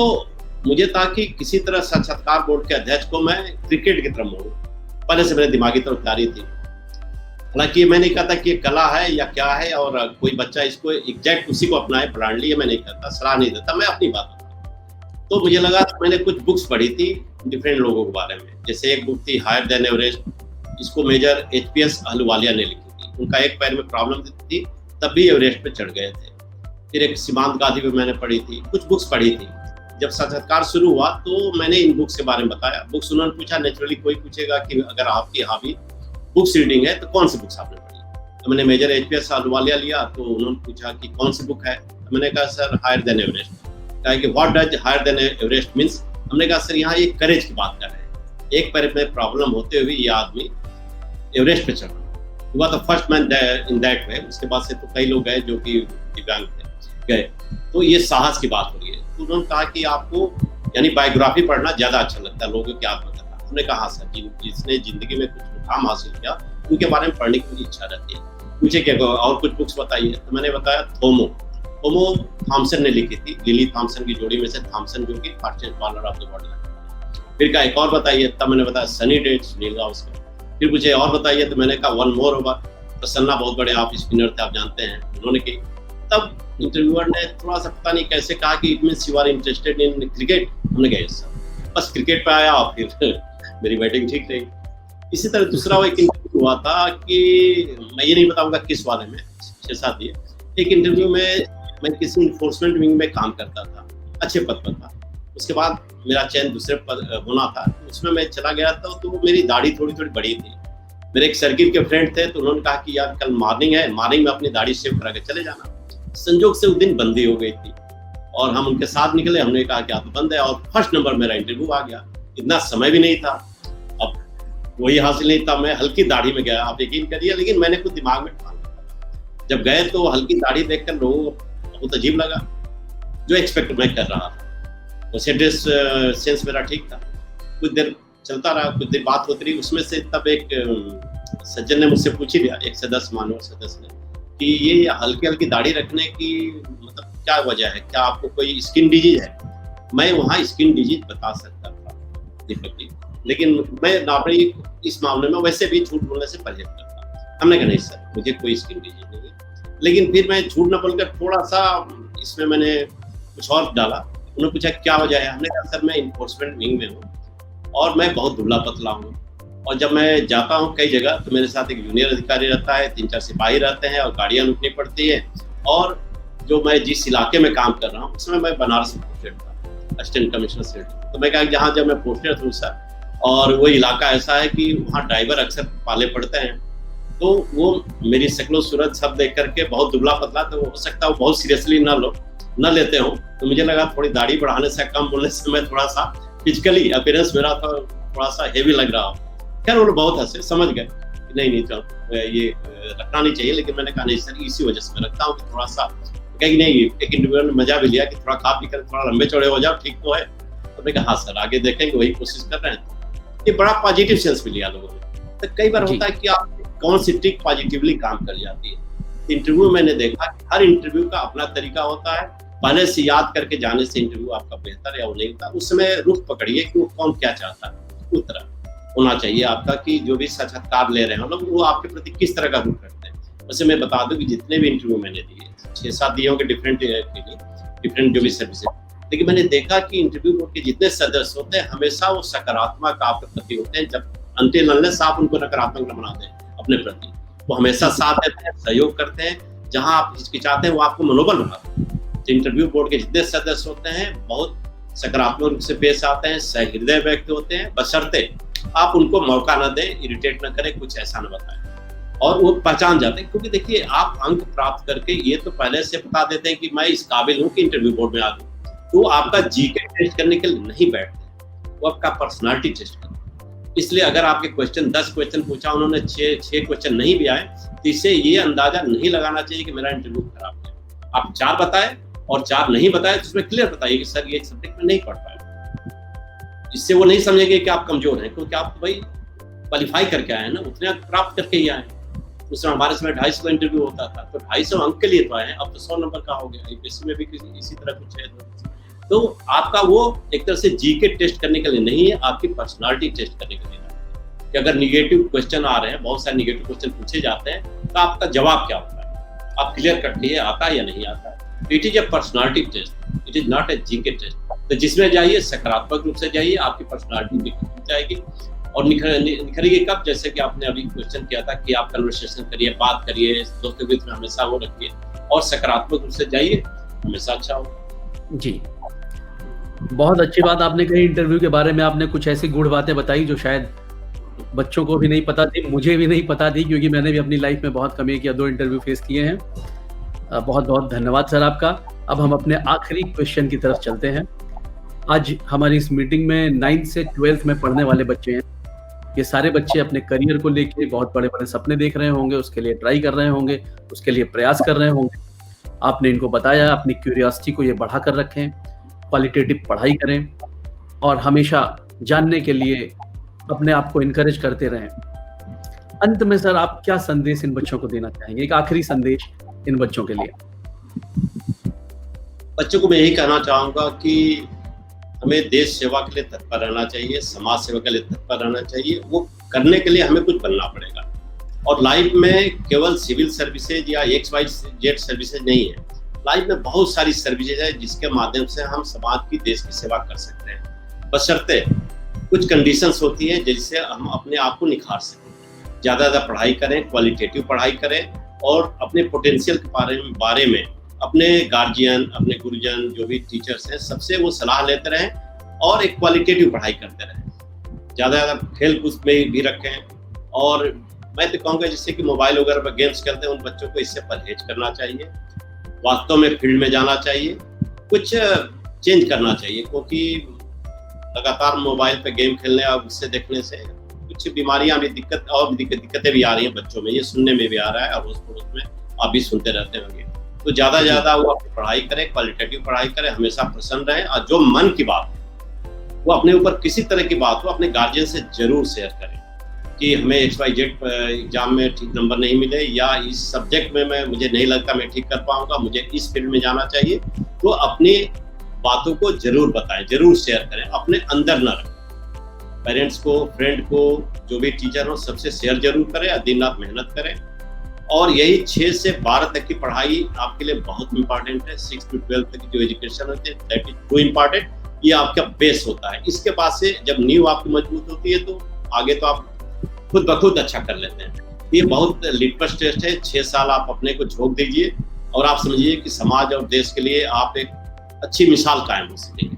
मुझे था कि किसी तरह साक्षात्कार बोर्ड के अध्यक्ष को मैं क्रिकेट की तरफ मोड़ूं, पहले से मेरे दिमागी तरफ तैयारी थी। हालांकि मैं नहीं कहता कि ये कला है या क्या है, और कोई बच्चा इसको एग्जैक्ट उसी को अपनाए ब्रांडली, ये मैं नहीं कहता, सलाह नहीं देता, मैं अपनी बात बताता। तो मुझे लगा, मैंने कुछ बुक्स पढ़ी थी डिफरेंट लोगों के बारे में। जैसे एक बुक थी हायर देन एवरेस्ट, इसको मेजर HPS अहलूवालिया ने लिखी थी। उनका एक पैर में प्रॉब्लम थी, तब भी एवरेस्ट पे चढ़ गए थे। फिर एक सीमांत गांधी भी मैंने पढ़ी थी, कुछ बुक्स पढ़ी थी। जब साक्षात्कार शुरू हुआ तो मैंने इन बुक्स के बारे में बताया। बुक्स उन्होंने पूछा, नेचुरली कोई पूछेगा कि अगर आपकी हॉबी बुक्स रीडिंग है तो कौन सी बुक्स आपने पढ़ी? तो मैंने मेजर एचपीएस अहलूवालिया लिया, तो उन्होंने पूछा कि कौन सी बुक है? तो मैंने कहा सर हायर देन एवरेस्ट। कहा कि what does higher than Everest means? हमने कहा सर यहाँ ये करेज की बात कर रहे हैं, एक पैर में प्रॉब्लम होते हुए ये आदमी एवरेस्ट पे चढ़ रहा हुआ था, first man in that way. उसके बाद से तो कई लोग गए जो कि दिव्यांग थे, गए। तो ये साहस की बात हो रही है। तो उन्होंने कहा कि आपको यानी बायोग्राफी पढ़ना ज्यादा अच्छा लगता है, लोगों की आत्मकथा। हमने कहा हाँ सर, जिसने जिंदगी में कुछ मुकाम हासिल किया उनके बारे में पढ़ने की मुझे इच्छा रहती है। पूछे क्या और कुछ बुक्स बताइए? तो मैंने बताया थोमो थॉमसन ने लिखी थी, लिली थॉमसन की जोड़ी में से थॉमसन जो कि fastest bowler of the world है। फिर कहा एक और बताइए, तब मैंने बताया सनी डेट्स नीलगावस्कर। फिर पूछे और बताइए, तो मैंने कहा वन मोर ओवर। प्रसन्ना बहुत बड़े ऑफ स्पिनर थे, आप जानते हैं, उन्होंने की। तब इंटरव्यूअर ने थोड़ा सा पता नहीं कैसे कहा कि it means you are interested in cricket. हमने कहा यस सर। बस क्रिकेट पे आया और फिर मेरी बैटिंग ठीक रही। इसी तरह दूसरा वो एक इंटरव्यू हुआ था कि मैं ये नहीं बताऊंगा किस वाले में, 6-7 दिए। एक इंटरव्यू में मैं किसी इन्फोर्समेंट विंग में काम करता था, अच्छे पद पर था। उसके बाद मेरा चयन दूसरे पद होना था, उसमें मैं चला गया था। तो मेरी दाढ़ी थोड़ी थोड़ी बड़ी थी। मेरे एक सर्किट के फ्रेंड थे, तो उन्होंने कहा कि यार कल मॉर्निंग है, मॉर्निंग में अपनी दाढ़ी शेव करा के चले जाना। संजोग से उस दिन बंदी हो गई थी और हम उनके साथ निकले। हमने कहा क्या तो बंद है, और फर्स्ट नंबर मेरा इंटरव्यू आ गया। इतना समय भी नहीं था, अब वही हासिल नहीं था। मैं हल्की दाढ़ी में गया, आप यकीन करिए, लेकिन मैंने खुद दिमाग में ठान लिया। जब गए तो हल्की दाढ़ी देखकर लोगों को बहुत अजीब लगा, जो एक्सपेक्ट मैं कर रहा था। वैसे ड्रेस सेंस मेरा ठीक था। कुछ देर चलता रहा, कुछ देर बात होती रही। उसमें से तब एक सज्जन ने मुझसे पूछ लिया, एक सदस्य, मानव सदस्य ने, कि ये हल्की हल्की दाढ़ी रखने की मतलब क्या वजह है, क्या आपको कोई स्किन डिजीज है? मैं वहाँ स्किन डिजीज बता सकता था दीपक जी, लेकिन मैं नॉर्मली इस मामले में वैसे भी झूठ बोलने से परहेज करता। हमने कहा नहीं सर, मुझे कोई स्किन डिजीज नहीं है। लेकिन फिर मैं झूठ न बोलकर थोड़ा सा इसमें मैंने कुछ और डाला। उन्होंने पूछा क्या वजह है? हमने कहा सर मैं इन्फोर्समेंट विंग में हूँ और मैं बहुत दुबला पतला हूँ, और जब मैं जाता हूँ कई जगह तो मेरे साथ एक जूनियर अधिकारी रहता है, 3-4 सिपाही रहते हैं, और गाड़ियाँ लूटनी पड़ती है। और जो मैं जिस इलाके में काम कर रहा हूँ उसमें मैं बनारस में पोस्टेड था, असिस्टेंट कमिश्नर से। तो मैं कहा जहाँ जब मैं पोस्टेड हूँ सर, और वो इलाका ऐसा है कि वहाँ ड्राइवर अक्सर पाले पड़ते हैं, तो वो मेरी शक्लो सूरत सब देख करके बहुत दुबला पतला, तो हो सकता है वो बहुत सीरियसली न लेते हो। तो मुझे लगा थोड़ी दाढ़ी बढ़ाने से, कम बोलने से मैं थोड़ा सा फिजिकली अपीयरेंस मेरा थोड़ा सा हेवी लग रहा हो। खैर वो बहुत हंसे, समझ गए कि नहीं चलो ये रखना नहीं चाहिए। लेकिन मैंने कहा नहीं सर, इसी वजह से मैं रखता हूँ कि थोड़ा सा, कहीं नहीं। एक इंटरव्यूअर ने मजा भी लिया कि थोड़ा खा पी कर थोड़ा लंबे चौड़े हो जाओ, ठीक तो है। तो मैंने कहा हाँ सर, आगे देखेंगे, वही कोशिश कर रहे हैं। ये बड़ा पॉजिटिव सेंस भी लिया लोगों ने। तो कई बार होता है कि आप कौन सी ट्रिक पॉजिटिवली काम कर जाती है। इंटरव्यू मैंने देखा हर इंटरव्यू का अपना तरीका होता है। पहले से याद करके जाने से इंटरव्यू आपका बेहतर या वो नहीं था। उस समय रुख पकड़िए कि वो कौन क्या चाहता है, उस तरह होना चाहिए आपका कि जो भी साक्षात्कार ले रहे हैं लोग, वो आपके प्रति किस तरह का रुख रखते हैं। वैसे मैं बता दूं कि जितने भी इंटरव्यू मैंने दिए, 6-7 दिए होंगे डिफरेंट जो भी सर्विसेज, लेकिन मैंने देखा कि इंटरव्यू बोर्ड के जितने सदस्य होते हैं हमेशा वो सकारात्मक आपके प्रति होते हैं। जब अंतिम अनलेस आप उनको नकारात्मक न बना दें अपने प्रति, वो हमेशा साथ देते हैं, सहयोग करते हैं। जहां आप हिचकिचाते हैं वो आपको मनोबल बढ़ाते हैं। तो इंटरव्यू बोर्ड के जितने सदस्य होते हैं बहुत सकारात्मक रूप से पेश आते हैं, सहृदय व्यक्ति होते हैं, बशर्ते आप उनको मौका न दें, इरिटेट न करें, कुछ ऐसा न बताएं, और वो पहचान जाते हैं। क्योंकि देखिए, आप अंक प्राप्त करके ये तो पहले से बता देते हैं कि मैं इस काबिल हूँ कि इंटरव्यू बोर्ड में आ दूँ, तो आपका जीके टेस्ट करने के लिए नहीं बैठते, वो आपका पर्सनालिटी टेस्ट करते हैं। इसलिए अगर आपके क्वेश्चन 10 क्वेश्चन पूछा, उन्होंने 6 क्वेश्चन नहीं भी आए, तो इससे ये अंदाजा नहीं लगाना चाहिए कि मेरा इंटरव्यू खराब गया। आप 4 बताए और 4 नहीं बताए, तो उसमें क्लियर बताइए कि सर ये सब्जेक्ट में नहीं पढ़ पाए। इससे वो नहीं समझेंगे कि आप कमजोर हैं, क्योंकि आप भाई क्वालिफाई करके आए हैं ना, उतने अंक प्राप्त करके ही आए। उस समय हमारे समय 250 का इंटरव्यू होता था, तो 250 अंक के लिए तो आए हैं, अब तो 100 नंबर का हो गया। यूपीएससी में भी इसी तरह कुछ है। तो आपका वो एक तरह से जीके टेस्ट करने के लिए नहीं है, आपकी पर्सनालिटी टेस्ट करने के लिए है कि अगर निगेटिव क्वेश्चन आ रहे हैं, बहुत सारे निगेटिव क्वेश्चन पूछे जाते हैं, तो आपका जवाब क्या होता है, आप क्लियर करती है आता है या नहीं आता है। It is a personality test, it is not a GK test. तो जिसमें जाइए सकारात्मक रूप से जाइए, आपकी पर्सनालिटी निखर जाएगी। और निखरेगी कब? जैसे कि आपने अभी क्वेश्चन किया था कि आप कन्वर्सेशन करिए, बात करिए, दोस्तों के बीच में हमेशा वो रखिए और सकारात्मक रूप से जाइए, हमेशा अच्छा हो। जी, बहुत अच्छी बात आपने कही। इंटरव्यू के बारे में आपने कुछ ऐसी गूढ़ बातें बताई जो शायद बच्चों को भी नहीं पता थी, मुझे भी नहीं पता थी, क्योंकि मैंने भी अपनी लाइफ में बहुत कम 1 या 2 इंटरव्यू फेस किए हैं। बहुत बहुत धन्यवाद सर आपका। अब हम अपने आखिरी क्वेश्चन की तरफ चलते हैं। आज हमारी इस मीटिंग में 9th से 12th में पढ़ने वाले बच्चे हैं। ये सारे बच्चे अपने करियर को लेके बहुत बड़े-बड़े सपने देख रहे होंगे, उसके लिए ट्राई कर रहे होंगे, उसके लिए प्रयास कर रहे होंगे। आपने इनको बताया, अपनी क्यूरियोसिटी को ये बढ़ा कर रखें, क्वालिटेटिव पढ़ाई करें और हमेशा जानने के लिए अपने आप को इनकरेज करते रहें। अंत में सर आप क्या संदेश इन बच्चों को देना चाहेंगे? एक आखिरी संदेश इन बच्चों के लिए। बच्चों को मैं यही कहना चाहूँगा कि हमें देश सेवा के लिए तत्पर रहना चाहिए, समाज सेवा के लिए तत्पर रहना चाहिए। वो करने के लिए हमें कुछ बनना पड़ेगा। और लाइफ में केवल सिविल सर्विसेज या XYZ सर्विसेज नहीं है। लाइफ में बहुत सारी सर्विसेज है जिसके माध्यम से हम समाज की, देश की सेवा कर सकते हैं। बशर्ते कुछ कंडीशंस होती हैं जिससे हम अपने आप को निखार सकें। ज़्यादा पढ़ाई करें, क्वालिटेटिव पढ़ाई करें और अपने पोटेंशियल के बारे में अपने गार्जियन, अपने गुरुजन, जो भी टीचर्स हैं, सबसे वो सलाह लेते रहें और एक क्वालिटेटिव पढ़ाई करते रहें। ज़्यादा खेल कूद में भी रखें। और मैं तो कहूँगा जिससे कि मोबाइल वगैरह पर गेम्स खेलते हैं उन बच्चों को इससे परहेज करना चाहिए। वास्तव में फील्ड में जाना चाहिए, कुछ चेंज करना चाहिए, क्योंकि लगातार मोबाइल पे गेम खेलने और उससे देखने से कुछ बीमारियां भी, दिक्कतें भी आ रही हैं बच्चों में। ये सुनने में भी आ रहा है और उस में आप भी सुनते रहते होंगे। तो ज़्यादा वो अपनी पढ़ाई करें, क्वालिटेटिव पढ़ाई करें, हमेशा प्रसन्न रहें और जो मन की बात है वो अपने ऊपर किसी तरह की बात हो अपने गार्जियन से जरूर शेयर करें कि हमें XYZ एग्जाम में ठीक नंबर नहीं मिले या इस सब्जेक्ट में मुझे नहीं लगता मैं ठीक कर पाऊंगा, मुझे इस फील्ड में जाना चाहिए। तो अपनी बातों को जरूर बताएं, जरूर शेयर करें, अपने अंदर न रखें। पेरेंट्स को, फ्रेंड को, जो भी टीचर हो, सबसे शेयर जरूर करें और दिन रात मेहनत करें। और यही 6 से 12 तक की पढ़ाई आपके लिए बहुत इंपॉर्टेंट है। 6 to 12 तक की जो एजुकेशन होती है दैट इज टू इम्पॉर्टेंट। ये आपका बेस होता है। इसके बाद से जब नींव आपकी मजबूत होती है तो आगे तो आप खुद ब खुद अच्छा कर लेते हैं। ये बहुत लिटमस टेस्ट है। 6 साल आप अपने को झोंक दीजिए और आप समझिए कि समाज और देश के लिए आप एक अच्छी मिसाल कायम हो सकेंगे।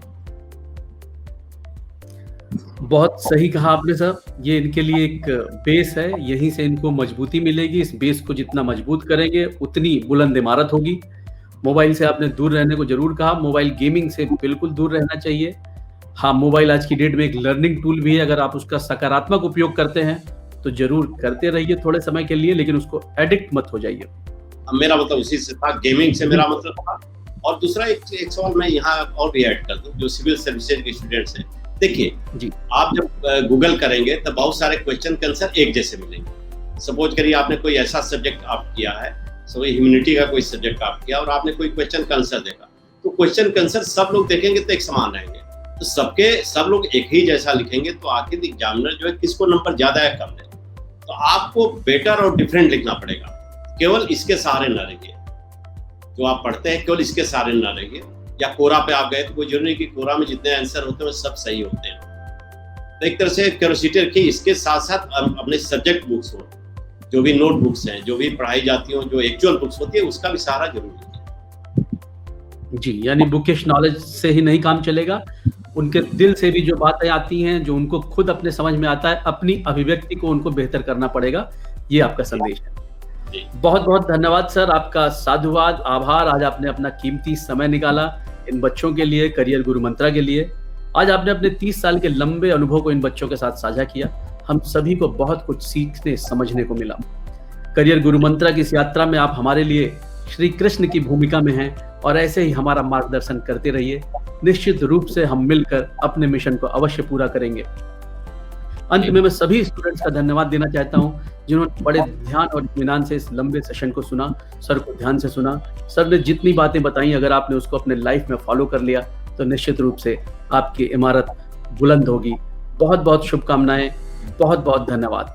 बहुत सही कहा आपने सर। ये इनके लिए एक बेस है, यहीं से इनको मजबूती मिलेगी। इस बेस को जितना मजबूत करेंगे उतनी बुलंद इमारत होगी। मोबाइल से आपने दूर रहने को जरूर कहा, मोबाइल गेमिंग से बिल्कुल दूर रहना चाहिए। हाँ, मोबाइल आज की डेट में एक लर्निंग टूल भी है। अगर आप उसका सकारात्मक उपयोग करते हैं तो जरूर करते रहिए थोड़े समय के लिए, लेकिन उसको एडिक्ट मत हो जाइए। मेरा मतलब उसी से था, गेमिंग से मेरा मतलब था। और दूसरा एक सवाल मैं यहाँ और भी ऐड कर दूं, जो सिविल सर्विसेज के स्टूडेंट्स हैं। देखिए जी, आप जब गूगल करेंगे तो बहुत सारे क्वेश्चन के आंसर एक जैसे मिलेंगे। सपोज करिए आपने कोई ऐसा सब्जेक्ट आप किया है, ह्यूमैनिटी का कोई सब्जेक्ट आप किया और आपने कोई क्वेश्चन का आंसर देखा, तो क्वेश्चन का आंसर सब लोग देखेंगे तो एक समान रहेंगे। तो सब लोग एक ही जैसा लिखेंगे तो आखिर एग्जामिनर जो है किसको नंबर ज्यादा है कम है। तो आपको बेटर और डिफरेंट लिखना पड़ेगा। केवल इसके सहारे न रहिए, जो आप पढ़ते हैं केवल इसके सहारे न रहिए। या कोरा पे आप गए तो कोई जरूरी नहीं कि कोरा में जितने आंसर होते हैं वो सब सही होते हैं। तो एक तरह से क्यूरियोसिटी रखिए। इसके साथ साथ अपने सब्जेक्ट बुक्स हो, जो भी नोट बुक्स हैं, जो भी पढ़ाई जाती हो, जो एक्चुअल बुक्स होती है, उसका भी सहारा जरूर लीजिए। जी, यानी बुकिश नॉलेज से ही नहीं काम चलेगा, उनके दिल से भी जो बातें आती हैं, जो उनको खुद अपने समझ में आता है, अपनी अभिव्यक्ति को उनको बेहतर करना पड़ेगा। ये आपका संदेश है। बहुत बहुत धन्यवाद सर, आपका साधुवाद, आभार। आज आपने अपना कीमती समय निकाला इन बच्चों के लिए, करियर गुरु मंत्रा के लिए। आज आपने अपने 30 साल के लंबे अनुभव को इन बच्चों के साथ साझा किया। हम सभी को बहुत कुछ सीखने समझने को मिला। करियर गुरु मंत्रा की इस यात्रा में आप हमारे लिए श्री कृष्ण की भूमिका में हैं और ऐसे ही हमारा मार्गदर्शन करते रहिए। निश्चित रूप से हम मिलकर अपने मिशन को अवश्य पूरा करेंगे। अंत में मैं सभी स्टूडेंट्स का धन्यवाद देना चाहता हूं जिन्होंने बड़े ध्यान और इत्मीनान से इस लंबे सेशन को सुना, सर को ध्यान से सुना। सर ने जितनी बातें बताई, अगर आपने उसको अपने लाइफ में फॉलो कर लिया तो निश्चित रूप से आपकी इमारत बुलंद होगी। बहुत बहुत शुभकामनाएं, बहुत बहुत धन्यवाद।